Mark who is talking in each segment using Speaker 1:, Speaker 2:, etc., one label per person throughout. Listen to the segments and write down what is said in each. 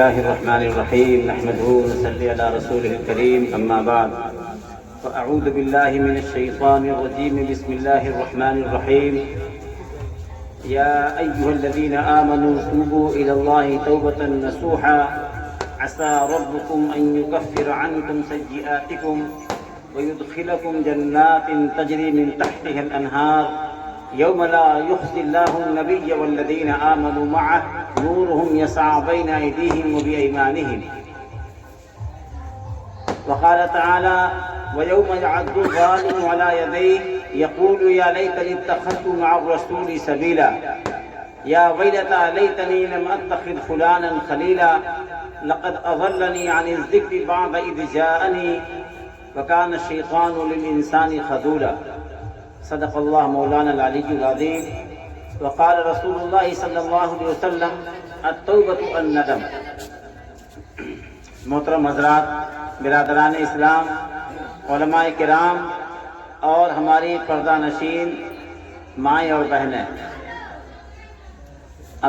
Speaker 1: الله الرحمن الرحيم نحمده ونصلي على رسوله الكريم أما بعد فأعوذ بالله من الشيطان الرجيم بسم الله الرحمن الرحيم يا أيها الذين آمنوا توبوا إلى الله توبة نصوحا عسى ربكم أن يكفر عنكم سيئاتكم ويدخلكم جنات تجري من تحتها الأنهار يوم لا يخزي الله النبي والذين آمنوا معه نورهم يسعى بين أيديهم وبأيمانهم. وقال تعالى ويوم يعض الظالم على يديه يقول يا ليتني اتخذت مع الرسول سبيلا يا ويلتى ليتني لم أتخذ فلانا خليلا لقد أضلني عن الذكر بعد إذ جاءني وكان الشيطان للإنسان خذولا. صدق الله مولانا العلي العظيم. وقال رسول الله صلی اللہ علیہ وسلم التوبۃ الندم. محترم حضرات، برادران اسلام، علماء کرام اور ہماری پردہ نشین مائیں اور بہنیں،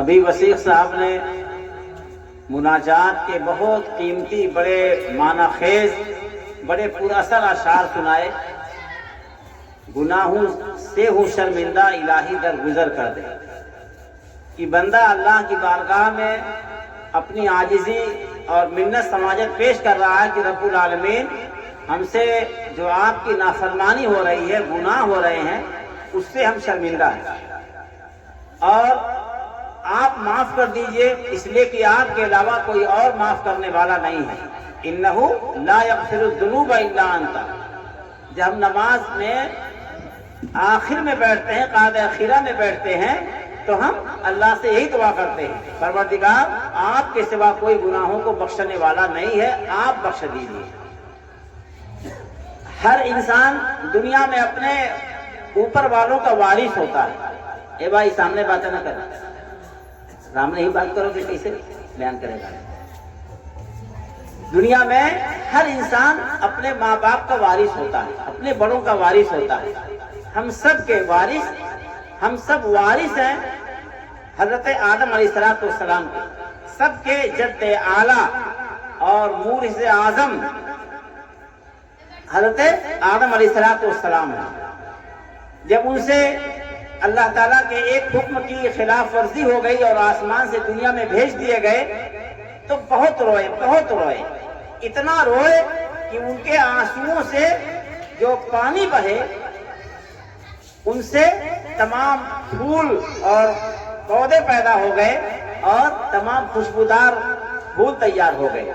Speaker 1: ابھی وسیق صاحب نے مناجات کے بہت قیمتی، بڑے معنی خیز، بڑے پر اثر اشعار سنائے. گناہوں سے ہوں شرمندہ الہی درگزر کر دے. کہ بندہ اللہ کی بارگاہ میں اپنی عاجزی اور منت سماجت پیش کر رہا ہے کہ رب العالمین ہم سے جو آپ کی نافرمانی ہو رہی ہے، گناہ ہو رہے ہیں، اس سے ہم شرمندہ ہیں اور آپ معاف کر دیجئے، اس لیے کہ آپ کے علاوہ کوئی اور معاف کرنے والا نہیں ہے. انہو لا یغفر الذنوب الا انت. جب ہم نماز میں آخر میں بیٹھتے ہیں، قعدہ اخیرہ میں بیٹھتے ہیں، تو ہم اللہ سے یہی دعا کرتے ہیں پروردگار آپ کے سوا کوئی گناہوں کو بخشنے والا نہیں ہے، آپ بخش دیجیے. ہر انسان دنیا میں اپنے اوپر والوں کا وارث ہوتا ہے. اے بھائی سامنے باتیں نہ کرنا، سامنے ہی بات کرو کہ کیسے بیان کرے گا. دنیا میں ہر انسان اپنے ماں باپ کا وارث ہوتا ہے، اپنے بڑوں کا وارث ہوتا ہے. ہم سب کے وارث، ہم سب وارث ہیں حضرت آدم علیہ السلام کے. سب کے جد اعلیٰ اور مورث اعظم حضرت آدم علیہ السلام ہیں. جب ان سے اللہ تعالیٰ کے ایک حکم کی خلاف ورزی ہو گئی اور آسمان سے دنیا میں بھیج دیے گئے تو بہت روئے، بہت روئے. اتنا روئے کہ ان کے آنسوؤں سے جو پانی بہے ان سے تمام پھول اور پودے پیدا ہو گئے اور تمام خوشبودار پھول تیار ہو گئے.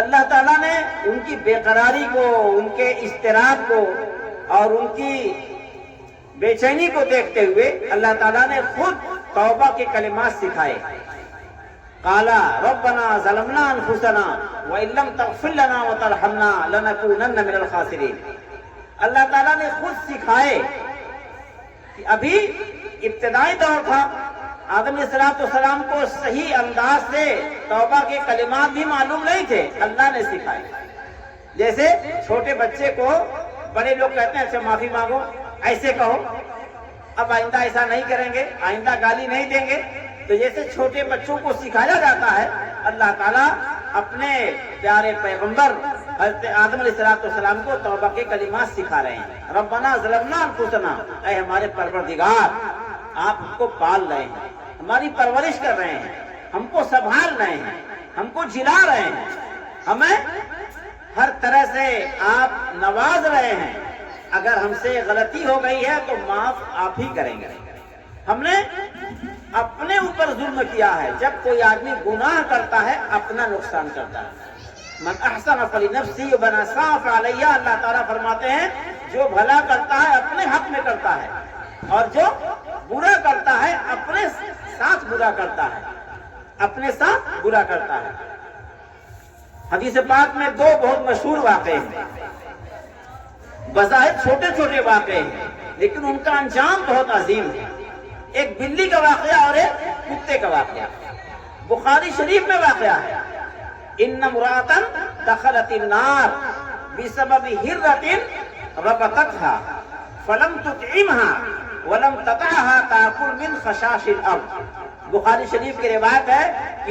Speaker 1: اللہ تعالیٰ نے ان کی بے قراری کو، ان کے اضطراب کو اور ان کی بے چینی کو دیکھتے ہوئے اللہ تعالیٰ نے خود توبہ کے کلمات سکھائے. قالا ربنا ظلمنا انفسنا وان لم تغفر لنا وترحمنا لنکونن من الخاسرین. اللہ تعالیٰ نے خود سکھائے کہ ابھی ابتدائی دور تھا، آدم علیہ السلام کو صحیح انداز سے توبہ کے کلمات بھی معلوم نہیں تھے، اللہ نے سکھائے. جیسے چھوٹے بچے کو بڑے لوگ کہتے ہیں اچھا معافی مانگو، ایسے کہو، اب آئندہ ایسا نہیں کریں گے، آئندہ گالی نہیں دیں گے. تو جیسے چھوٹے بچوں کو سکھایا جاتا ہے، اللہ تعالیٰ اپنے پیارے پیغمبر حضرت آدم علیہ السلام کو توبہ کے کلمات سکھا رہے ہیں. ربنا ظلمنا انفسنا، اے ہمارے پروردگار آپ ہم کو پال رہے ہیں، ہماری پرورش کر رہے ہیں، ہم کو سنبھال رہے ہیں، ہم کو جلا رہے ہیں، ہمیں ہر طرح سے آپ نواز رہے ہیں. اگر ہم سے غلطی ہو گئی ہے تو معاف آپ ہی کریں گے. ہم نے اپنے اوپر ظلم کیا ہے. جب کوئی آدمی گناہ کرتا ہے اپنا نقصان کرتا ہے. من احسن فلنفسہ ومن اساء فعلیہا. اللہ تعالیٰ فرماتے ہیں جو بھلا کرتا ہے اپنے حق میں کرتا ہے اور جو برا کرتا ہے اپنے ساتھ برا کرتا ہے، اپنے ساتھ برا کرتا ہے. حدیث پاک میں دو بہت مشہور واقعے ہیں، بظاہر چھوٹے چھوٹے واقعے ہیں لیکن ان کا انجام بہت عظیم ہے. ایک بلی کا واقعہ اور ایک کتے کا واقعہ. بخاری شریف میں واقعہ ہے، ان امرأۃ دخلت النار بسبب ہرۃ ربطتها فلم تطعمها ولم تطعها تاکل من خشاش الارض. بخاری شریف کی روایت ہے کہ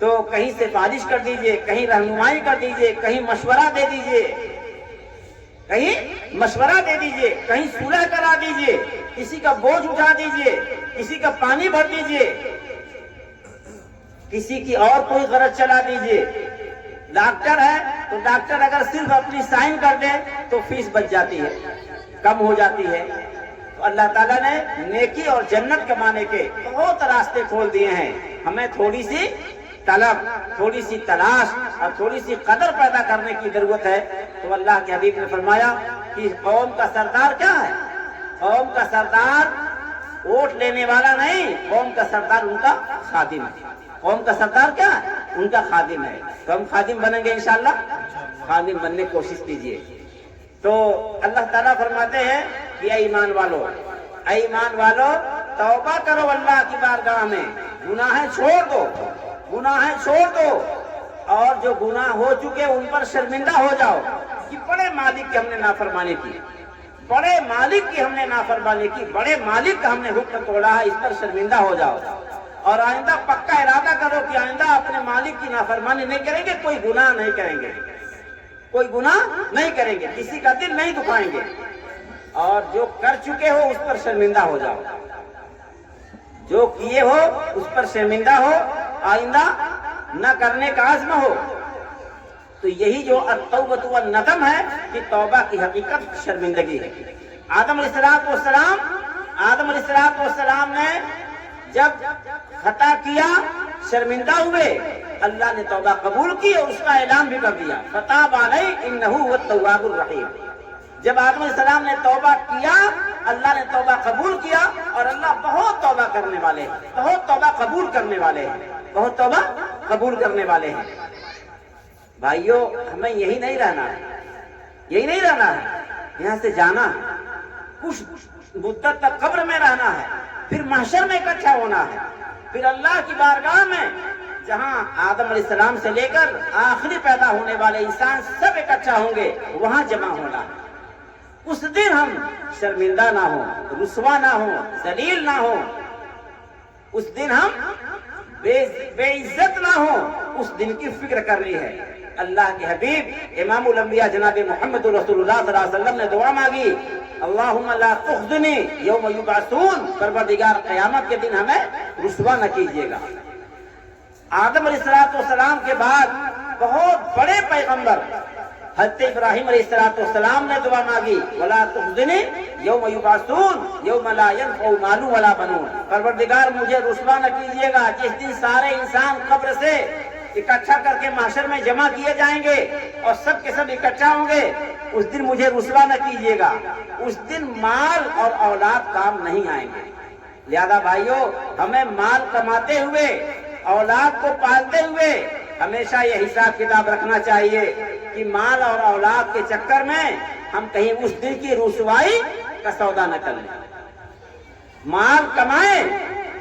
Speaker 1: تو کہیں سفارش کر دیجئے، کہیں رہنمائی کر دیجئے، کہیں مشورہ دے دیجئے، کہیں مشورہ دے دیجئے، کہیں صلح کرا دیجئے، کسی کا بوجھ اٹھا دیجئے، کسی کا پانی بھر دیجئے، کسی کی اور کوئی غرض چلا دیجئے۔ ڈاکٹر ہے تو ڈاکٹر اگر صرف اپنی سائن کر دے تو فیس بچ جاتی ہے، کم ہو جاتی ہے۔ تو اللہ تعالیٰ نے نیکی اور جنت کمانے کے بہت راستے کھول دیے ہیں، ہمیں تھوڑی سی طلب، تھوڑی سی تلاش اور تھوڑی سی قدر پیدا کرنے کی ضرورت ہے۔ تو اللہ کے حبیب نے فرمایا کہ قوم کا سردار کیا ہے؟ قوم کا سردار ووٹ لینے والا نہیں، قوم کا سردار ان کا خادم ہے۔ قوم کا سردار کیا ہے؟ ان کا خادم ہے۔ تو ہم خادم بنیں گے انشاءاللہ، خادم بننے کی کوشش کیجیے۔ تو اللہ تعالیٰ فرماتے ہیں کہ اے ایمان والو، اے ایمان والو توبہ کرو اللہ کی بارگاہ میں، گناہیں چھوڑ دو، گناہیں چھوڑ دو، اور جو گناہ ہو چکے ان پر شرمندہ ہو جاؤ کہ بڑے مالک کی ہم نے نافرمانی کی، بڑے مالک کی ہم نے نافرمانی کی، بڑے مالک کا ہم نے حکم توڑا ہے، اس پر شرمندہ ہو جاؤ، اور آئندہ پکا ارادہ کرو کہ آئندہ اپنے مالک کی نافرمانی نہیں کریں گے، کوئی گناہ نہیں کریں گے، کوئی گناہ نہیں کریں گے، کسی کا دل نہیں دکھائیں گے، اور جو کر چکے ہو اس پر شرمندہ ہو جاؤ، جو کیے ہو اس پر شرمندہ ہو، آئندہ نہ کرنے کا عزم ہو۔ تو یہی جو التوبۃ والندم ہے کہ توبہ کی حقیقت شرمندگی ہے۔ آدم علیہ السلام نے جب خطا کیا، شرمندہ ہوئے، اللہ نے توبہ قبول کی اور اس کا اعلان بھی کر دیا، فتاب علیہ انہ هو التواب الرحیم۔ جب آدم علیہ السلام نے توبہ کیا، اللہ نے توبہ قبول کیا، اور اللہ بہت توبہ کرنے والے ہیں، بہت توبہ قبول کرنے والے ہیں، بہت توبہ قبول کرنے والے ہیں۔ بھائیو، ہمیں یہی نہیں رہنا ہے، یہی نہیں رہنا ہے، یہاں سے جانا ہے، کچھ مدت تک قبر میں رہنا ہے، پھر محشر میں اکٹھا ہونا ہے، پھر اللہ کی بارگاہ میں جہاں آدم علیہ السلام سے لے کر آخری پیدا ہونے والے انسان سب اکٹھا ہوں گے، وہاں جمع ہونا ہے۔ اس دن ہم شرمندہ نہ ہوں، رسوا نہ ہوں، ذلیل نہ ہوں، اس دن ہم بے عزت نہ ہوں، اس دن کی فکر کرنی ہے۔ اللہ کے حبیب امام الانبیاء جناب محمد رسول اللہ صلی اللہ علیہ وسلم نے دعا مانگی، اللہم لا تخزنی یوم یبعثون، پروردگار قیامت کے دن ہمیں رسوا نہ کیجیے گا۔ آدم علیہ السلام کے بعد بہت بڑے پیغمبر حضرت ابراہیم علیہ السلام نے دعا مانگی، ولا تخزنی یوم یبعثون یوم لا ینفع مال ولا بنون، پروردگار مجھے رسوا نہ کیجیے گا جس دن سارے انسان قبر سے اکٹھا کر کے محشر میں جمع کیے جائیں گے اور سب کے سب اکٹھا ہوں گے، اس دن مجھے رسوا نہ کیجیے گا، اس دن مال اور اولاد کام نہیں آئیں گے۔ لہذا بھائیو، ہمیں مال کماتے ہوئے، اولاد کو پالتے ہوئے ہمیشہ یہ حساب کتاب رکھنا چاہیے کہ مال اور اولاد کے چکر میں ہم کہیں اس دن کی رسوائی کا سودا نہ کر لیں۔ مال کمائیں،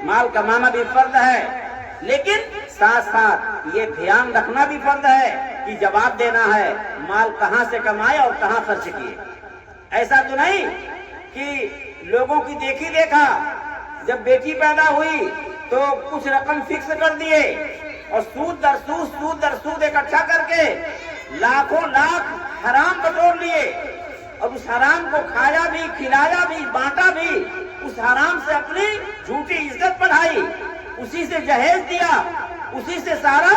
Speaker 1: مال کمانا بھی فرض ہے، لیکن ساتھ ساتھ یہ دھیان رکھنا بھی فرض ہے کہ جواب دینا ہے مال کہاں سے کمائے اور کہاں خرچ کیے۔ ایسا تو نہیں کہ لوگوں کی دیکھی دیکھا، جب بیٹی پیدا ہوئی تو کچھ رقم فکس کر دیے اور سود در سود اکٹھا کر کے لاکھوں لاکھ حرام بٹور لیے، اور اس حرام کو کھایا بھی، کھلایا بھی، بانٹا بھی، اس حرام سے اپنی جھوٹی عزت بڑھائی، اسی سے جہیز دیا، اسی سے سارا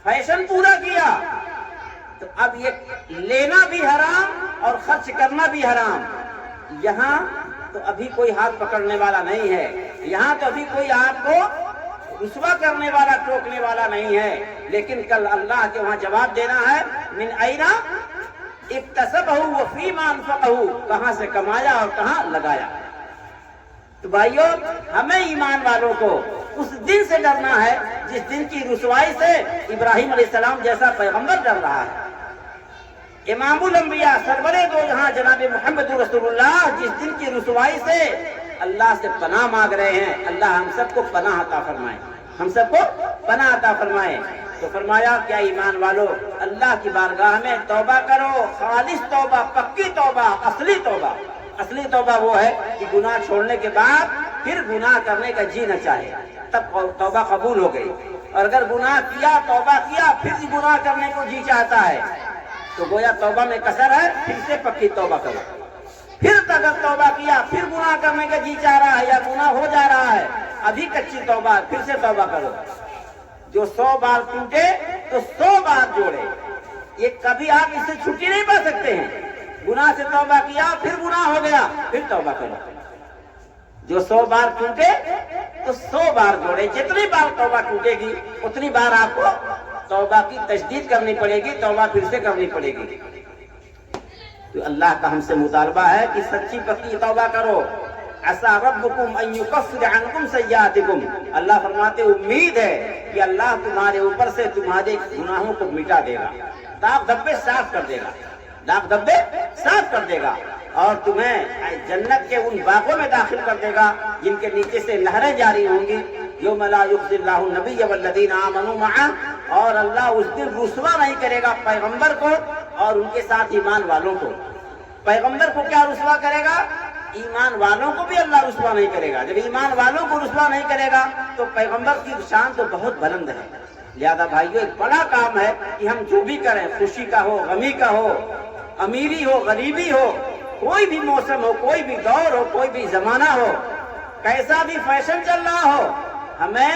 Speaker 1: فیشن پورا کیا۔ تو اب یہ لینا بھی حرام اور خرچ کرنا بھی حرام۔ یہاں تو ابھی کوئی ہاتھ پکڑنے والا نہیں ہے، یہاں تو ابھی کوئی آپ کو رسوا کرنے والا، ٹوکنے والا نہیں ہے، لیکن کل اللہ کے وہاں جواب دینا ہے، من این اکتسبہ وفیما انفقہ، کہاں سے کمایا اور کہاں لگایا۔ تو بھائیو، ہمیں ایمان والوں کو اس دن سے ڈرنا ہے جس دن کی رسوائی سے ابراہیم علیہ السلام جیسا پیغمبر ڈر رہا ہے۔ امام الانبیاء سرور دو جہاں جناب محمد رسول اللہ جس دن کی رسوائی سے اللہ سے پناہ مانگ رہے ہیں، اللہ ہم سب کو پناہ عطا فرمائے، ہم سب کو پناہ عطا فرمائے۔ تو فرمایا کیا ایمان والو، اللہ کی بارگاہ میں توبہ کرو، خالص توبہ، پکی توبہ، اصلی توبہ۔ اصلی توبہ وہ ہے کہ گناہ چھوڑنے کے بعد پھر گناہ کرنے کا جی نہ چاہے، تب توبہ قبول ہو گئی۔ اور اگر گناہ کیا توبہ کیا پھر بھی گناہ کرنے کو جی چاہتا ہے تو گویا توبہ میں کسر ہے، پھر سے پکی توبہ کرو۔ پھر اگر توبہ کیا پھر گناہ کرنے کا جی چاہ رہا ہے یا گناہ ہو جا رہا ہے، ابھی کچی توبہ، پھر سے توبہ کرو۔ جو 100 بار ٹوٹے تو 100 بار جوڑے، یہ کبھی آپ اس سے چھٹی نہیں پا سکتے ہیں۔ گناہ سے توبہ کیا پھر گناہ ہو گیا پھر توبہ کرو۔ جو 100 بار ٹوٹے تو 100 بار جوڑے، جتنی بار توبہ ٹوٹے گی اتنی بار آپ کو توبہ کی تجدید کرنی پڑے گی، توبہ پھر سے کرنی پڑے گی۔ تو اللہ کا ہم سے مطالبہ ہے کہ سچی پکی توبہ کرو۔ عسى ربكم ان يكفر عنكم سيئاتكم، اللہ فرماتے امید ہے کہ اللہ تمہارے اوپر سے تمہارے گناہوں کو مٹا دے گا، داغ دھبے صاف کر دے گا، داغ دھبے صاف کر دے گا، اور تمہیں جنت کے ان باغوں میں داخل کر دے گا جن کے نیچے سے نہریں جاری ہوں گی۔ یوم لا یخزی اللہ النبی والذین آمنوا معہ، اور اللہ اس دن رسوا نہیں کرے گا پیغمبر کو اور ان کے ساتھ ایمان والوں کو۔ پیغمبر کو کیا رسوا کرے گا؟ ایمان والوں کو بھی اللہ رسوا نہیں کرے گا۔ جب ایمان والوں کو رسوا نہیں کرے گا تو پیغمبر کی شان تو بہت بلند ہے۔ لہذا بھائیو ایک بڑا کام ہے کہ ہم جو بھی کریں، خوشی کا ہو، غمی کا ہو، امیری ہو، غریبی ہو، کوئی بھی موسم ہو، کوئی بھی دور ہو، کوئی بھی زمانہ ہو، کیسا بھی فیشن چل رہا ہو، ہمیں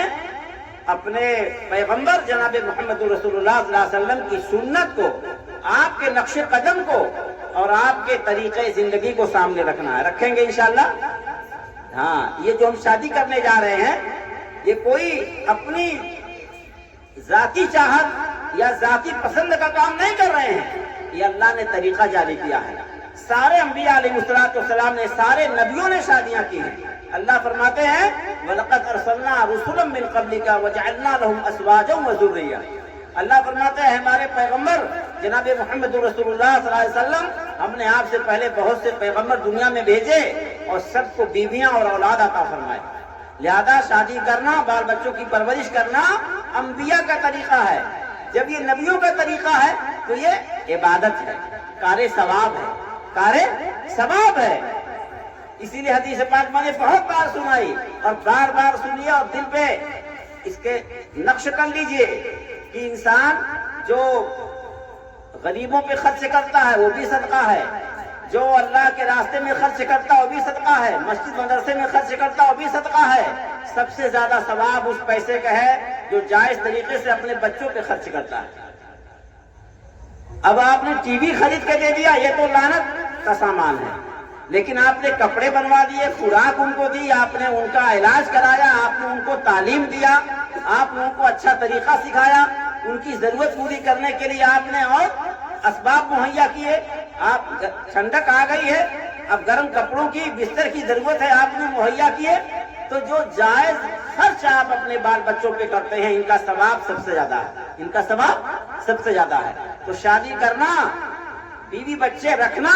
Speaker 1: اپنے پیغمبر جناب محمد رسول اللہ صلی اللہ علیہ وسلم کی سنت کو، آپ کے نقش قدم کو اور آپ کے طریقے زندگی کو سامنے رکھنا ہے۔ رکھیں گے انشاءاللہ؟ ہاں، یہ جو ہم شادی کرنے جا رہے ہیں یہ کوئی اپنی ذاتی چاہت یا ذاتی پسند کا کام نہیں کر رہے ہیں، یہ اللہ نے طریقہ جاری کیا ہے۔ سارے انبیاء علیہ السلام نے، سارے نبیوں نے شادیاں کی ہیں۔ اللہ فرماتے ہیں وَلَقَدْ أَرْسَلْنَا رُسُلًا مِّن قَبْلِكَ وَجَعَلْنَا لَهُمْ أَزْوَاجًا وَذُرِّيَّةً۔ اللہ فرماتے ہیں ہمارے پیغمبر جناب محمد رسول اللہ صلی اللہ علیہ وسلم، ہم نے آپ سے پہلے بہت سے پیغمبر دنیا میں بھیجے اور سب کو بیویاں اور اولاد عطا فرمائے۔ لہذا شادی کرنا، بال بچوں کی پرورش کرنا انبیاء کا طریقہ ہے۔ جب یہ نبیوں کا طریقہ ہے تو یہ عبادت ہے، کار ثواب ہے، کار ثواب ہے۔ اسی لیے حدیث پاک میں نے بہت بار سنائی اور بار بار سنیے اور دل پہ اس کے نقش کر لیجئے کہ انسان جو غریبوں پہ خرچ کرتا ہے وہ بھی صدقہ ہے، جو اللہ کے راستے میں خرچ کرتا ہے وہ بھی صدقہ ہے، مسجد مدرسے میں خرچ کرتا ہے وہ بھی صدقہ ہے۔ سب سے زیادہ ثواب اس پیسے کا ہے جو جائز طریقے سے اپنے بچوں پہ خرچ کرتا ہے۔ اب آپ نے ٹی وی خرید کے دے دیا، یہ تو لعنت کا سامان ہے، لیکن آپ نے کپڑے بنوا دیے، خوراک ان کو دی، آپ نے ان کا علاج کرایا، آپ نے ان کو تعلیم دیا، آپ نے ان کو اچھا طریقہ سکھایا، ان کی ضرورت پوری کرنے کے لیے آپ نے اور اسباب مہیا کیے۔ آپ ٹھنڈک آ گئی ہے، اب گرم کپڑوں کی، بستر کی ضرورت ہے، آپ نے مہیا کیے، تو جو جائز خرچ آپ اپنے بال بچوں پہ کرتے ہیں ان کا ثواب سب سے زیادہ ہے، ان کا ثواب سب سے زیادہ ہے۔ تو شادی کرنا، بیوی بچے رکھنا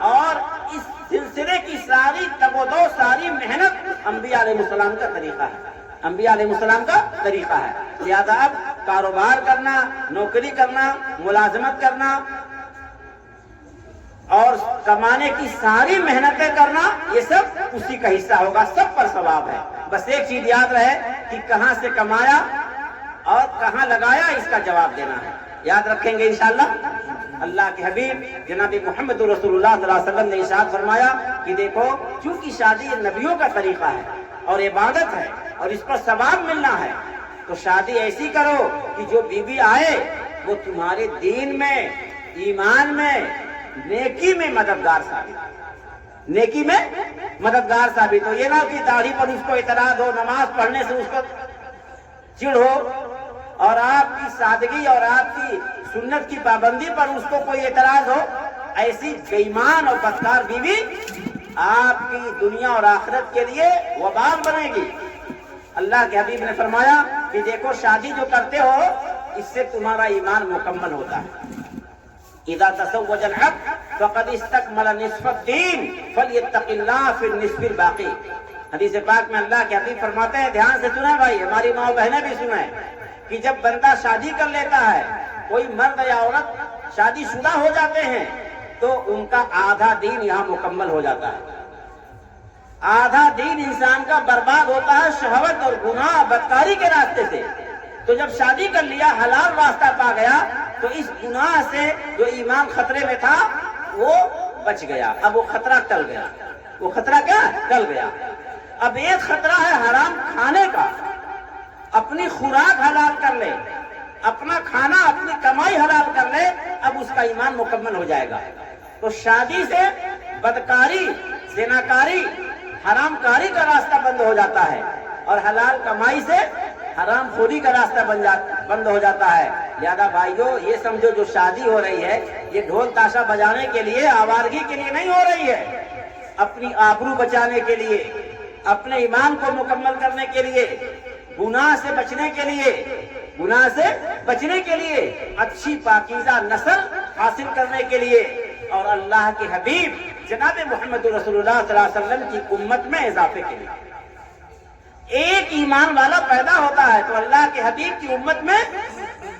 Speaker 1: اور اس سلسلے کی ساری تگ و دو، ساری محنت انبیاء علیہ السلام کا طریقہ ہے، انبیاء علیہ السلام کا طریقہ ہے۔ لہذا اب کاروبار کرنا، نوکری کرنا، ملازمت کرنا اور کمانے کی ساری محنتیں کرنا، یہ سب اسی کا حصہ ہوگا، سب پر ثواب ہے۔ بس ایک چیز یاد رہے کہ کہاں سے کمایا اور کہاں لگایا، اس کا جواب دینا ہے۔ یاد رکھیں گے انشاءاللہ؟ اللہ کے حبیب جناب محمد رسول اللہ صلی اللہ علیہ وسلم نے ارشاد فرمایا کہ دیکھو، چونکہ شادی نبیوں کا طریقہ ہے اور عبادت ہے اور اس پر ثواب ملنا ہے، تو شادی ایسی کرو کہ جو بیوی آئے وہ تمہارے دین میں، ایمان میں، نیکی میں مددگار ثابت، نیکی میں مددگار ثابت ہو۔ یہ نہ کہ داڑھی پر اس کو اعتراض ہو، نماز پڑھنے سے اس کو چڑ ہو، اور آپ کی سادگی اور آپ کی سنت کی پابندی پر اس کو کوئی اعتراض ہو۔ ایسی بے ایمان اور بدکار بیوی آپ کی دنیا اور آخرت کے لیے وبال بنے گی۔ اللہ کے حبیب نے فرمایا کہ دیکھو، شادی جو کرتے ہو اس سے تمہارا ایمان مکمل ہوتا ہے۔ اذا تزوج العبد فقد استكمل نصف الدين فليتق الله في النصف الباقي۔ حدیث پاک میں اللہ کے حبیب فرماتے ہیں، دھیان سے سنیں بھائی، ہماری ماں بہنیں بھی سنیں، کہ جب بندہ شادی کر لیتا ہے، کوئی مرد یا عورت شادی شدہ ہو جاتے ہیں، تو ان کا آدھا دین یہاں مکمل ہو جاتا ہے۔ آدھا دین انسان کا برباد ہوتا ہے شہوت اور گناہ بدکاری کے راستے سے۔ تو جب شادی کر لیا، حلال راستہ پا گیا، تو اس گناہ سے جو ایمان خطرے میں تھا وہ بچ گیا، اب وہ خطرہ ٹل گیا، وہ خطرہ کیا ٹل گیا۔ اب ایک خطرہ ہے حرام کھانے کا، اپنی خوراک حلال کر لے، اپنا کھانا اپنی کمائی حلال کر لے، اب اس کا ایمان مکمل ہو جائے گا۔ تو شادی سے بدکاری، زناکاری، حرام کاری کا راستہ بند ہو جاتا ہے، اور حلال کمائی سے حرام خوری کا راستہ بند ہو جاتا ہے۔ لہذا بھائیو یہ سمجھو جو شادی ہو رہی ہے یہ ڈھول تاشا بجانے کے لیے، آوارگی کے لیے نہیں ہو رہی ہے، اپنی آبرو بچانے کے لیے، اپنے ایمان کو مکمل کرنے کے لیے، گناہ سے بچنے کے لیے، گناہ سے بچنے کے لیے، اچھی پاکیزہ نسل حاصل کرنے کے لیے، اور اللہ کے حبیب جناب محمد رسول اللہ صلی اللہ علیہ وسلم کی امت میں اضافے کے لیے۔ ایک ایمان والا پیدا ہوتا ہے تو اللہ کے حبیب کی امت میں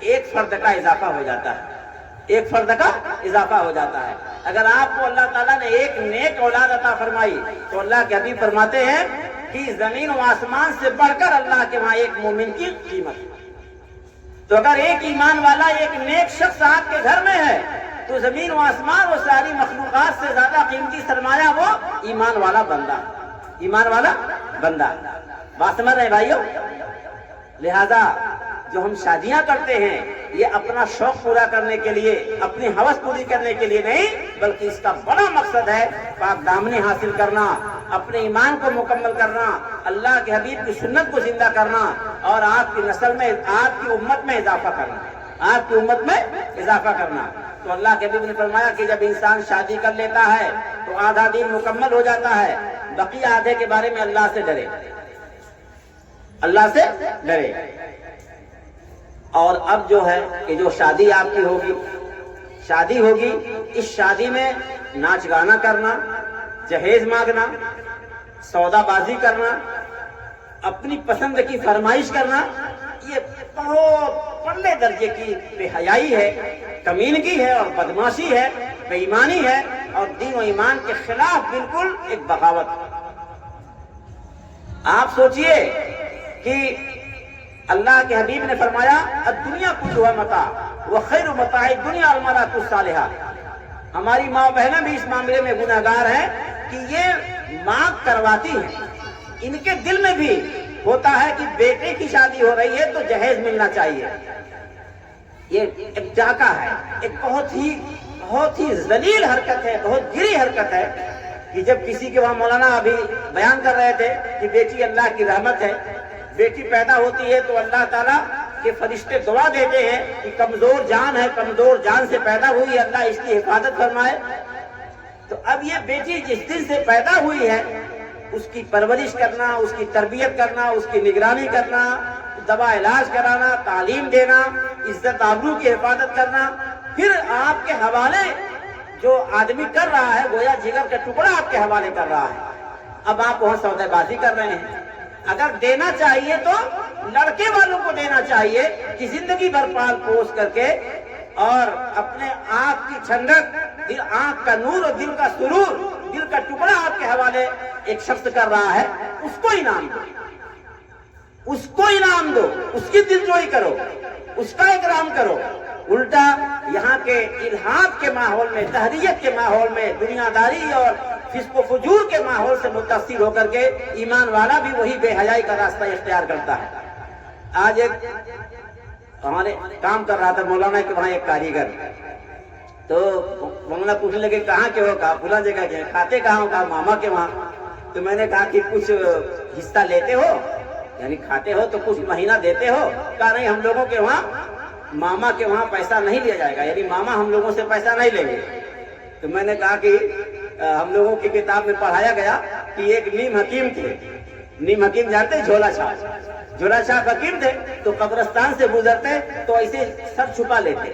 Speaker 1: ایک فرد کا اضافہ ہو جاتا ہے، ایک فرد کا اضافہ ہو جاتا ہے۔ اگر آپ کو اللہ تعالیٰ نے ایک نیک اولاد عطا فرمائی تو اللہ کے حبیب فرماتے ہیں کہ زمین و آسمان سے بڑھ کر اللہ کے وہاں ایک مومن کی قیمت۔ تو اگر ایک ایمان والا، ایک نیک شخص آپ کے گھر میں ہے تو زمین و آسمان و ساری مخلوقات سے زیادہ قیمتی سرمایہ وہ ایمان والا بندہ، ایمان والا بندہ۔ بات سمجھ رہے بھائیو؟ لہذا جو ہم شادیاں کرتے ہیں یہ اپنا شوق پورا کرنے کے لیے، اپنی ہوس پوری کرنے کے لیے نہیں، بلکہ اس کا بڑا مقصد ہے پاک دامنی حاصل کرنا، اپنے ایمان کو مکمل کرنا، اللہ کے حبیب کی سنت کو زندہ کرنا، اور آپ کی نسل میں، آپ کی امت میں اضافہ کرنا، آپ کی امت میں اضافہ کرنا۔ تو اللہ کے حبیب نے فرمایا کہ جب انسان شادی کر لیتا ہے تو آدھا دین مکمل ہو جاتا ہے، بقیہ آدھے کے بارے میں اللہ سے ڈرے، اللہ سے ڈرے۔ اور اب جو ہے کہ جو شادی آپ کی ہوگی، شادی ہوگی، اس شادی میں ناچ گانا کرنا، جہیز مانگنا، سودا بازی کرنا، اپنی پسند کی فرمائش کرنا، یہ بہت پرلے درجے کی بے حیائی ہے، کمینگی ہے اور بدماشی ہے، بے ایمانی ہے، اور دین و ایمان کے خلاف بالکل ایک بغاوت۔ آپ سوچئے کہ اللہ کے حبیب نے فرمایا الدنیا کلھا متاع وخیر متاع الدنیا المرأۃ الصالحہ۔ ہماری ماں بہنیں بھی اس معاملے میں گناہگار ہیں کہ یہ مانگ کرواتی ہیں، ان کے دل میں بھی ہوتا ہے کہ بیٹے کی شادی ہو رہی ہے تو جہیز ملنا چاہیے۔ یہ ایک ڈاکہ ہے، ایک بہت ہی ذلیل حرکت ہے، بہت گری حرکت ہے کہ جب کسی کے وہاں مولانا ابھی بیان کر رہے تھے کہ بیٹی اللہ کی رحمت ہے، بیٹی پیدا ہوتی ہے تو اللہ تعالیٰ کے فرشتے دعا دیتے ہیں کہ کمزور جان ہے، کمزور جان سے پیدا ہوئی، اللہ اس کی حفاظت فرمائے۔ تو اب یہ بیٹی جس دن سے پیدا ہوئی ہے اس کی پرورش کرنا، اس کی تربیت کرنا، اس کی نگرانی کرنا، دوا علاج کرانا، تعلیم دینا، عزت آبرو کی حفاظت کرنا، پھر آپ کے حوالے جو آدمی کر رہا ہے گویا جگر کا ٹکڑا آپ کے حوالے کر رہا ہے۔ اب آپ وہاں سودے بازی کر رہے ہیں۔ اگر دینا چاہیے تو لڑکے والوں کو دینا چاہیے کہ زندگی بھر پال پوس کر کے اور اپنے آنکھ کی ٹھنڈک، آنکھ کا نور اور دل کا سرور، دل کا ٹکڑا آپ کے حوالے ایک شخص کر رہا ہے، اس کو انعام دو، اس کو انعام دو، اس کی دلجوئی کرو، اس کا اکرام کرو۔ الٹا یہاں کے الحاد کے ماحول میں، تحریت کے ماحول میں، دنیا داری اور فسق و فجور کے ماحول سے متاثر ہو کر کے ایمان والا بھی وہی بے حیائی کا راستہ اختیار کرتا ہے۔ آج ایک ہمارے کام کر رہا تھا مولانا کے وہاں ایک کاریگر، تو مولانا پوچھنے لگے کہاں کے ہو؟ کہا فلاں جگہ کے۔ کھاتے کہاں ہو؟ کہا ماما کے وہاں۔ تو میں نے کہا کہ کچھ حصہ لیتے ہو، یعنی کھاتے ہو تو کچھ مہینہ دیتے ہو؟ کہا نہیں، ہم لوگوں کے وہاں ماما کے وہاں پیسہ نہیں لیا جائے گا، یعنی ماما ہم لوگوں سے پیسہ نہیں لیں گے۔ تو میں نے کہا کہ ہم لوگوں کی کتاب میں پڑھایا گیا کہ ایک نیم حکیم تھے، نیم حکیم جانتے ہیں؟ جھولا چھاپ، جھولا چھاپ حکیم تھے، تو قبرستان سے گزرتے تو ایسے سر چھپا لیتے،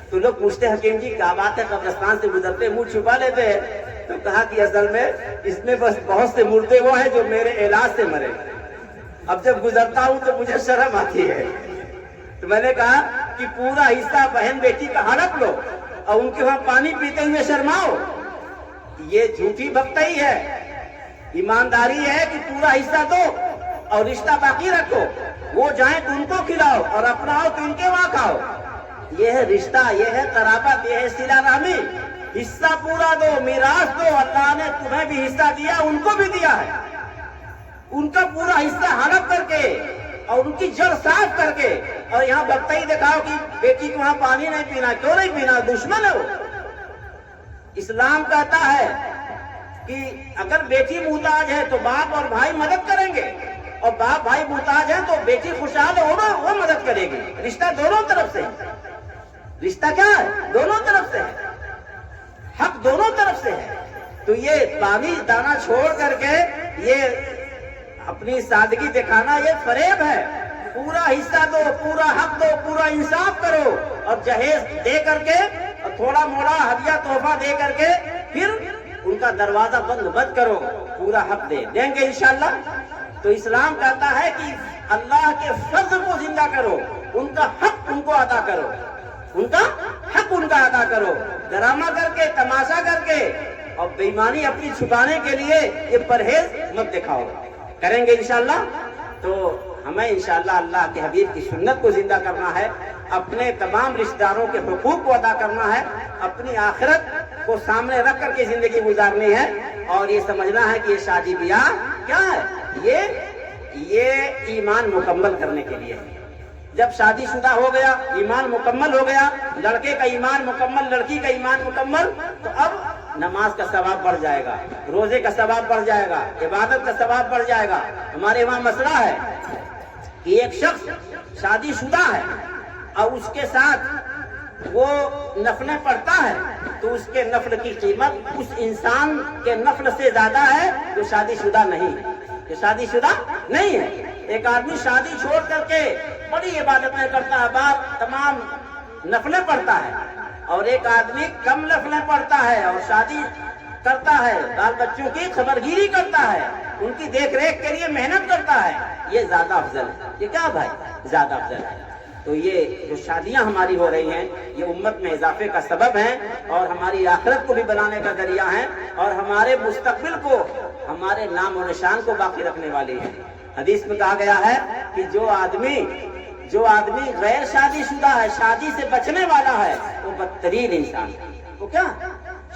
Speaker 1: تو لوگ پوچھتے حکیم جی کیا بات ہے قبرستان سے گزرتے منہ چھپا لیتے ہیں؟ تو کہا کہ اصل میں اس میں بس بہت سے مردے وہ ہیں جو میرے علاج سے مرے، اب جب گزرتا ہوں تو مجھے شرم آتی ہے۔ تو میں نے کہا کہ پورا حصہ بہن بیٹی کا ہڑپ لو اور ان کے وہاں پانی پیتے ہوئے شرماؤ، یہ جھوٹی بھکتائی ہے۔ ایمانداری ہے کہ پورا حصہ دو اور رشتہ باقی رکھو، وہ جائیں تو ان کو کھلاؤ اور اپنا ہو تو ان کے وہاں کھاؤ. یہ ہے رشتہ، یہ ہے قرابت، یہ ہے صلہ رحمی. حصہ پورا دو، میراث دو. اللہ نے تمہیں بھی حصہ دیا، ان کو بھی دیا ہے. ان کا پورا حصہ ہڑپ کر کے اور ان کی جڑ صاف کر کے، اور یہاں بتائی دکھاؤ کہ بیٹی کو وہاں پانی نہیں پینا. کیوں نہیں پینا؟ دشمن ہے وہ. اسلام کہتا ہے کہ اگر بیٹی محتاج ہے تو باپ اور بھائی مدد کریں گے، اور باپ بھائی محتاج ہے تو بیٹی خوشحال ہوگا، وہ مدد کرے گی. رشتہ دونوں طرف سے ہے. رشتہ کیا ہے؟ دونوں طرف سے ہے. حق دونوں طرف سے ہے. تو یہ پانی دانا چھوڑ کر کے یہ اپنی سادگی دکھانا یہ فریب ہے. پورا حصہ دو، پورا حق دو، پورا انصاف کرو، اور جہیز دے کر کے اور تھوڑا موڑا ہدیہ تحفہ دے کر کے پھر ان کا دروازہ بند مت کرو. پورا حق دیں گے انشاءاللہ. تو اسلام کہتا ہے کہ اللہ کے فضل کو زندہ کرو، ان کا حق ان کو ادا کرو، ان کا حق ان کا ادا کرو. ڈرامہ کر کے، تماشا کر کے اور بے ایمانی اپنی چھپانے کے لیے یہ پرہیز مت دکھاؤ. کریں گے انشاءاللہ. تو ہمیں انشاءاللہ اللہ کے حبیب کی سنت کو زندہ کرنا ہے، اپنے تمام رشتہ داروں کے حقوق کو ادا کرنا ہے، اپنی آخرت کو سامنے رکھ کر کے زندگی گزارنی ہے، اور یہ سمجھنا ہے کہ یہ شادی بیاہ کیا ہے؟ یہ ایمان مکمل کرنے کے لیے. جب شادی شدہ ہو گیا، ایمان مکمل ہو گیا، لڑکے کا ایمان مکمل، لڑکی کا ایمان مکمل، تو اب نماز کا ثواب بڑھ جائے گا، روزے کا ثواب بڑھ جائے گا، عبادت کا ثواب بڑھ جائے گا. ہمارے وہاں مسئلہ ہے کہ ایک شخص شادی شدہ ہے اور اس کے ساتھ وہ نفلیں پڑھتا ہے، تو اس کے نفل کی قیمت اس انسان کے نفل سے زیادہ ہے جو شادی شدہ نہیں. یہ شادی شدہ نہیں ہے. ایک آدمی شادی چھوڑ کر کے بڑی عبادتیں کرتا ہے، تمام نفلیں پڑھتا ہے، اور ایک آدمی کم نفلیں پڑھتا ہے اور شادی کرتا ہے، بال بچوں کی خبرگیری کرتا ہے، ان کی دیکھ ریکھ کے لیے محنت کرتا ہے. یہ زیادہ افضل ہے. یہ کیا بھائی؟ زیادہ افضل ہے. تو یہ جو شادیاں ہماری ہو رہی ہیں یہ امت میں اضافے کا سبب ہیں، اور ہماری آخرت کو بھی بنانے کا ذریعہ ہیں، اور ہمارے مستقبل کو، ہمارے نام و نشان کو باقی رکھنے والی ہیں. حدیث میں کہا گیا ہے کہ جو آدمی غیر شادی شدہ ہے، شادی سے بچنے والا ہے، وہ بدترین انسان ہے. وہ کیا؟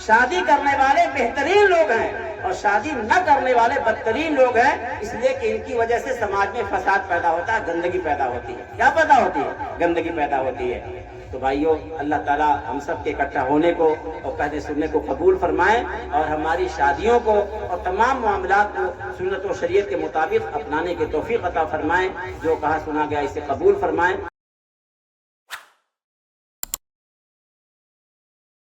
Speaker 1: شادی کرنے والے بہترین لوگ ہیں اور شادی نہ کرنے والے بدترین لوگ ہیں، اس لیے کہ ان کی وجہ سے سماج میں فساد پیدا ہوتا ہے، گندگی پیدا ہوتی ہے. کیا پیدا ہوتی ہے؟ گندگی پیدا ہوتی ہے. تو بھائیو، اللہ تعالیٰ ہم سب کے اکٹھا ہونے کو اور کہنے سننے کو قبول فرمائیں، اور ہماری شادیوں کو اور تمام معاملات کو سنت و شریعت کے مطابق اپنانے کی توفیق عطا فرمائیں. جو کہا سنا گیا اسے قبول فرمائیں.